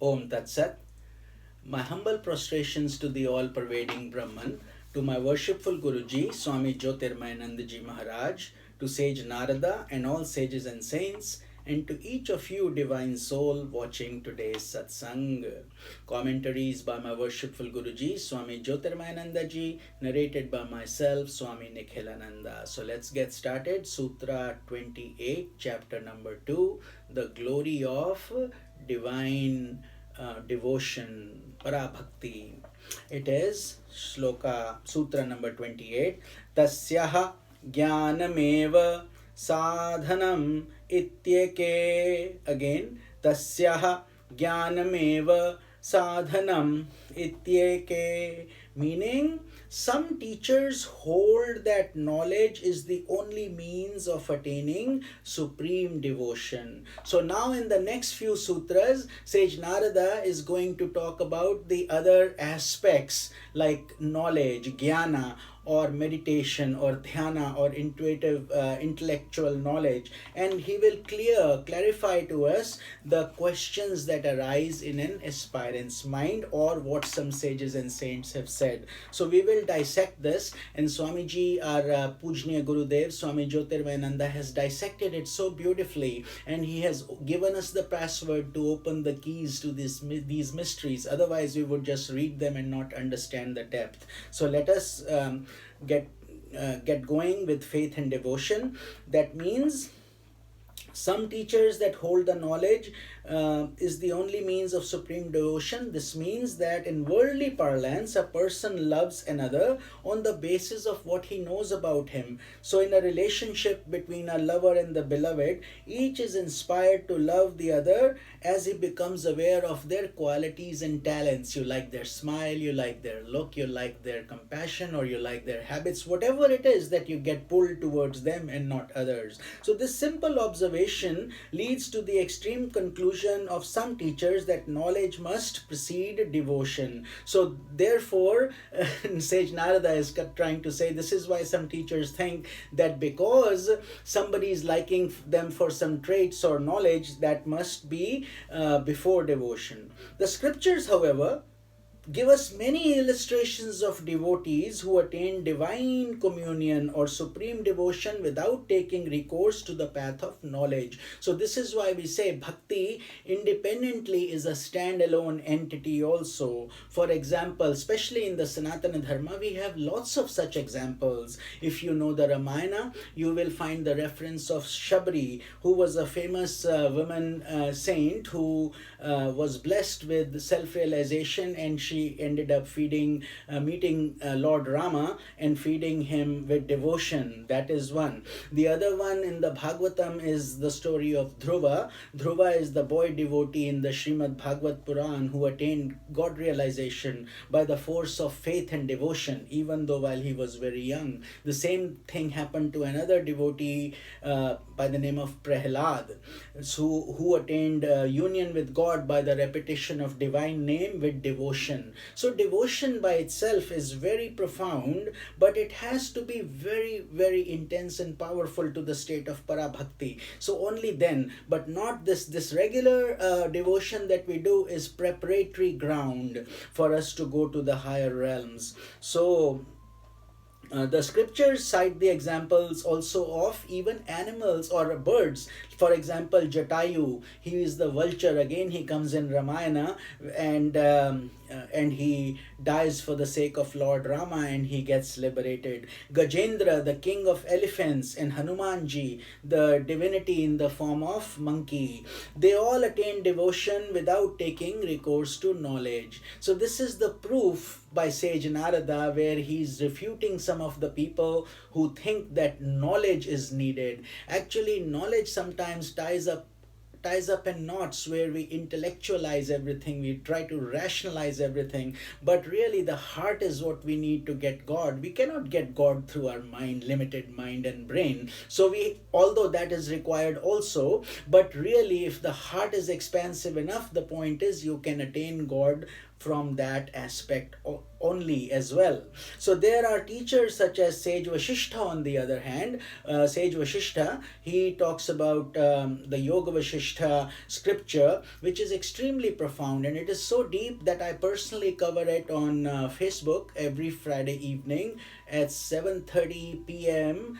Om Tat Sat. My humble prostrations to the all-pervading Brahman, to my worshipful Guruji, Swami Jyotirmayanandaji Maharaj, to sage Narada and all sages and saints, and to each of you divine soul watching today's satsang. Commentaries by my worshipful Guruji, Swami Jyotirmayanandaji, narrated by myself, Swami Nikhilananda. So let's get started. Sutra 28, chapter number 2, the glory of divine devotion, parabhakti. It is shloka, sutra number 28. Tasyaha jnanameva sadhanam ityeke. Again, tasyaha jnanameva sadhanam ityeke. Meaning, some teachers hold that knowledge is the only means of attaining supreme devotion. So now in the next few sutras, Sage Narada is going to talk about the other aspects like knowledge, jnana, or meditation, or dhyana, or intuitive, intellectual knowledge, and he will clarify to us the questions that arise in an aspirant's mind, or what some sages and saints have said. So we will dissect this, and Swamiji, our Pujniya Gurudev, Swami Jyotirmayananda, has dissected it so beautifully, and he has given us the password to open the keys to these mysteries. Otherwise, we would just read them and not understand the depth. So let us get going with faith and devotion. That means some teachers that hold the knowledge is the only means of supreme devotion. This means that in worldly parlance, a person loves another on the basis of what he knows about him. So in a relationship between a lover and the beloved, each is inspired to love the other as he becomes aware of their qualities and talents. You like their smile, you like their look, you like their compassion, or you like their habits, whatever it is that you get pulled towards them and not others. So this simple observation leads to the extreme conclusion of some teachers that knowledge must precede devotion. So therefore, Sage Narada is trying to say this is why some teachers think that because somebody is liking them for some traits or knowledge, that must be before devotion. The scriptures, however, give us many illustrations of devotees who attain divine communion or supreme devotion without taking recourse to the path of knowledge. So this is why we say bhakti independently is a standalone entity also. For example, especially in the Sanatan Dharma, we have lots of such examples. If you know the Ramayana, you will find the reference of Shabri, who was a famous woman saint who was blessed with self-realization, and she ended up meeting Lord Rama and feeding him with devotion. That is one. The other one in the Bhagavatam is the story of Dhruva. Dhruva is the boy devotee in the Srimad Bhagavat Puran who attained God realization by the force of faith and devotion, even though while he was very young. The same thing happened to another devotee by the name of Prahlad, who attained union with God by the repetition of divine name with devotion. So devotion by itself is very profound, but it has to be very, very intense and powerful to the state of parabhakti. So only then, but not this regular devotion that we do is preparatory ground for us to go to the higher realms. So the scriptures cite the examples also of even animals or birds. For example, Jatayu, he is the vulture. Again, he comes in Ramayana, and he dies for the sake of Lord Rama, and he gets liberated. Gajendra, the king of elephants, and Hanumanji, the divinity in the form of monkey. They all attain devotion without taking recourse to knowledge. So this is the proof by Sage Narada, where he's refuting some of the people who think that knowledge is needed. Actually, knowledge sometimes ties up in knots where we intellectualize everything, we try to rationalize everything, but really the heart is what we need to get God. We cannot get God through our mind, limited mind and brain. So although that is required also, but really if the heart is expansive enough, the point is you can attain God from that aspect only as well. So there are teachers such as Sage Vasishtha on the other hand. Sage Vasishtha, he talks about the Yoga Vasishtha scripture, which is extremely profound, and it is so deep that I personally cover it on Facebook every Friday evening at 7:30 p.m.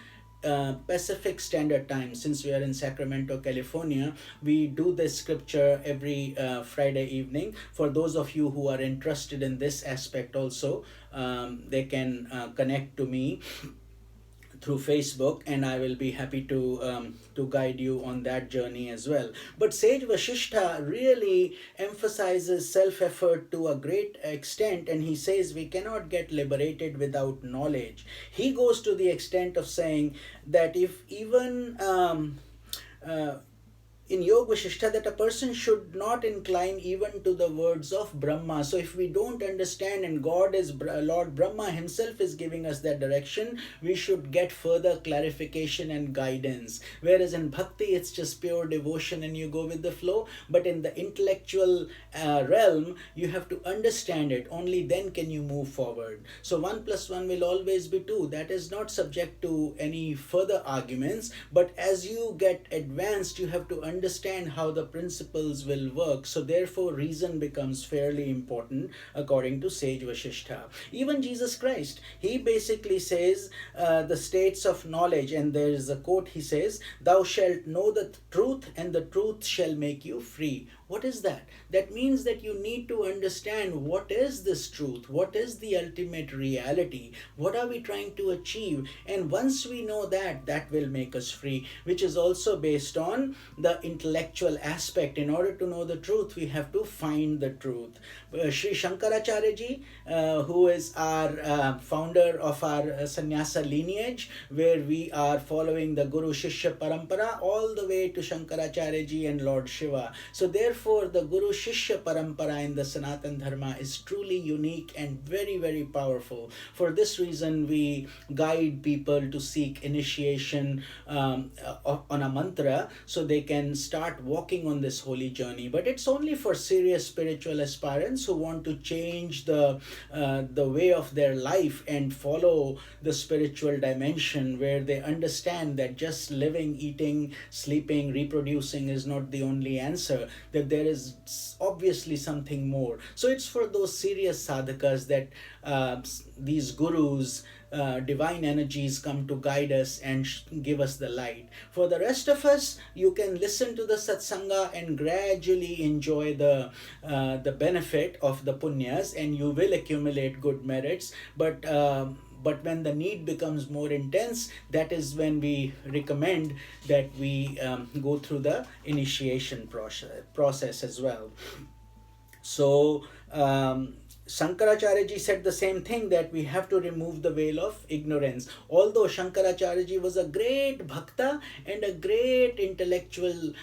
Pacific Standard Time. Since we are in Sacramento, California, we do this scripture every Friday evening. For those of you who are interested in this aspect also, they can connect to me through Facebook, and I will be happy to guide you on that journey as well. But Sage Vasishtha really emphasizes self-effort to a great extent, and he says we cannot get liberated without knowledge. He goes to the extent of saying that if even in Yoga Vasishtha, that a person should not incline even to the words of Brahma. So if we don't understand, and God is Lord Brahma himself is giving us that direction, we should get further clarification and guidance. Whereas in Bhakti, it's just pure devotion and you go with the flow. But in the intellectual realm, you have to understand it. Only then can you move forward. So 1 + 1 will always be 2. That is not subject to any further arguments. But as you get advanced, you have to understand how the principles will work. So therefore reason becomes fairly important according to Sage Vasishtha. Even Jesus Christ, he basically says the states of knowledge, and there is a quote, he says, "Thou shalt know the truth, and the truth shall make you free." What is that? That means that you need to understand what is this truth, what is the ultimate reality, what are we trying to achieve, and once we know that, that will make us free, which is also based on the intellectual aspect. In order to know the truth, we have to find the truth. Sri Shankaracharya ji, who is our founder of our sannyasa lineage, where we are following the Guru Shishya Parampara all the way to Shankaracharya ji and Lord Shiva. So therefore the Guru Shishya Parampara in the Sanatan Dharma is truly unique and very, very powerful. For this reason, we guide people to seek initiation on a mantra so they can start walking on this holy journey. But it's only for serious spiritual aspirants who want to change the way of their life and follow the spiritual dimension, where they understand that just living, eating, sleeping, reproducing is not the only answer, that there is obviously something more. So it's for those serious sadhakas that these gurus, divine energies come to guide us and give us the light. For the rest of us, you can listen to the satsanga and gradually enjoy the benefit of the punyas, and you will accumulate good merits. But when the need becomes more intense, that is when we recommend that we go through the initiation process as well. So Shankaracharya ji said the same thing, that we have to remove the veil of ignorance. Although Shankaracharya ji was a great bhakta and a great intellectual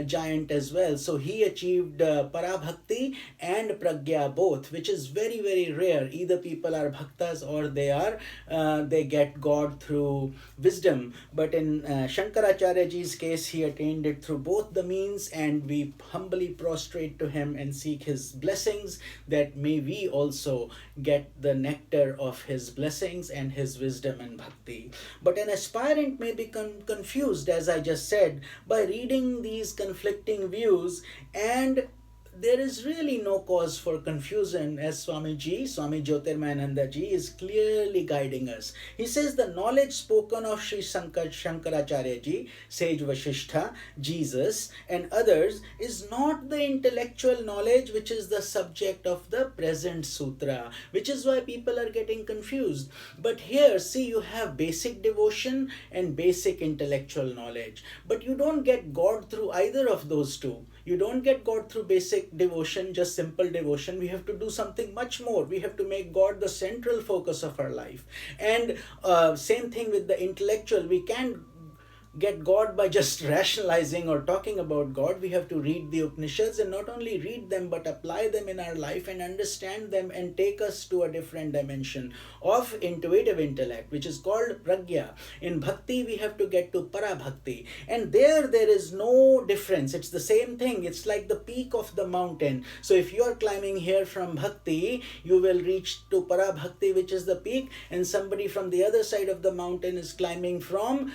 giant as well. So he achieved parabhakti and pragya both, which is very, very rare. Either people are bhaktas or they get God through wisdom. But in Shankaracharya ji's case, he attained it through both the means, and we humbly prostrate to him and seek his blessings, that may we also get the nectar of his blessings and his wisdom and bhakti. But an aspirant may become confused, as I just said, by reading these conflicting views, and there is really no cause for confusion, as Swami Jyotirmayananda ji is clearly guiding us. He says the knowledge spoken of Sri Shankaracharya ji, Sage Vasishtha, Jesus and others is not the intellectual knowledge which is the subject of the present sutra, which is why people are getting confused. But here, see, you have basic devotion and basic intellectual knowledge, but you don't get God through either of those two. You don't get God through basic devotion, just simple devotion. We have to do something much more. We have to make God the central focus of our life. And same thing with the intellectual. We can't get God by just rationalizing or talking about God. We have to read the Upanishads, and not only read them but apply them in our life and understand them and take us to a different dimension of intuitive intellect, which is called pragya. In bhakti we have to get to para bhakti, and there is no difference. It's the same thing. It's like the peak of the mountain. So if you are climbing here from bhakti, you will reach to para bhakti, which is the peak, and somebody from the other side of the mountain is climbing from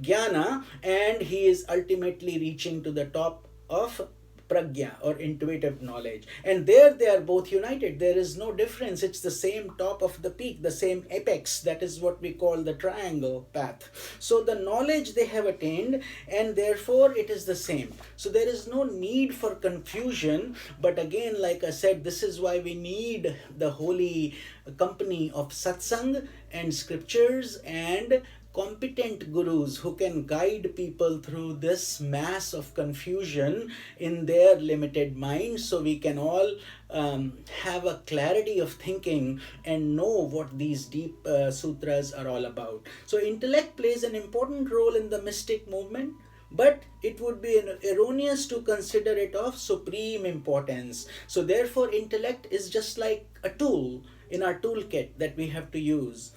jnana, and he is ultimately reaching to the top of pragya or intuitive knowledge, and there they are both united. There is no difference. It's the same top of the peak, the same apex. That is what we call the triangle path. So the knowledge they have attained, and therefore it is the same. So there is no need for confusion. But again, like I said, this is why we need the holy company of satsang and scriptures and competent gurus who can guide people through this mass of confusion in their limited minds, so we can all have a clarity of thinking and know what these deep sutras are all about. So intellect plays an important role in the mystic movement, but it would be erroneous to consider it of supreme importance. So therefore intellect is just like a tool in our toolkit that we have to use.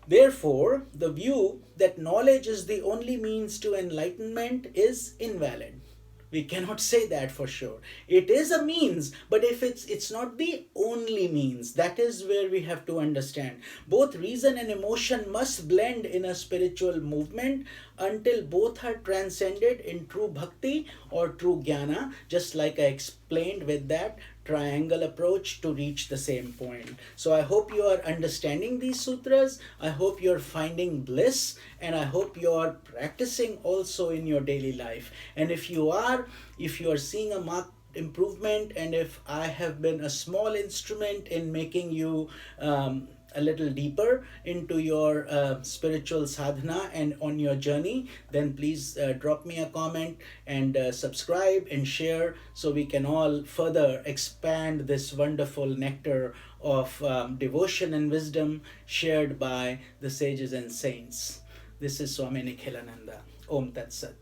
Therefore, the view that knowledge is the only means to enlightenment is invalid. We cannot say that for sure. It is a means, but if it's not the only means, that is where we have to understand. Both reason and emotion must blend in a spiritual movement until both are transcended in true bhakti or true jnana, just like I explained with that triangle approach to reach the same point. So I hope you are understanding these sutras. I hope you're finding bliss, and I hope you are practicing also in your daily life. And if you are seeing a marked improvement, and if I have been a small instrument in making you a little deeper into your spiritual sadhana and on your journey, then please drop me a comment and subscribe and share, so we can all further expand this wonderful nectar of devotion and wisdom shared by the sages and saints. This is Swami Nikhilananda. Om Tat Sat.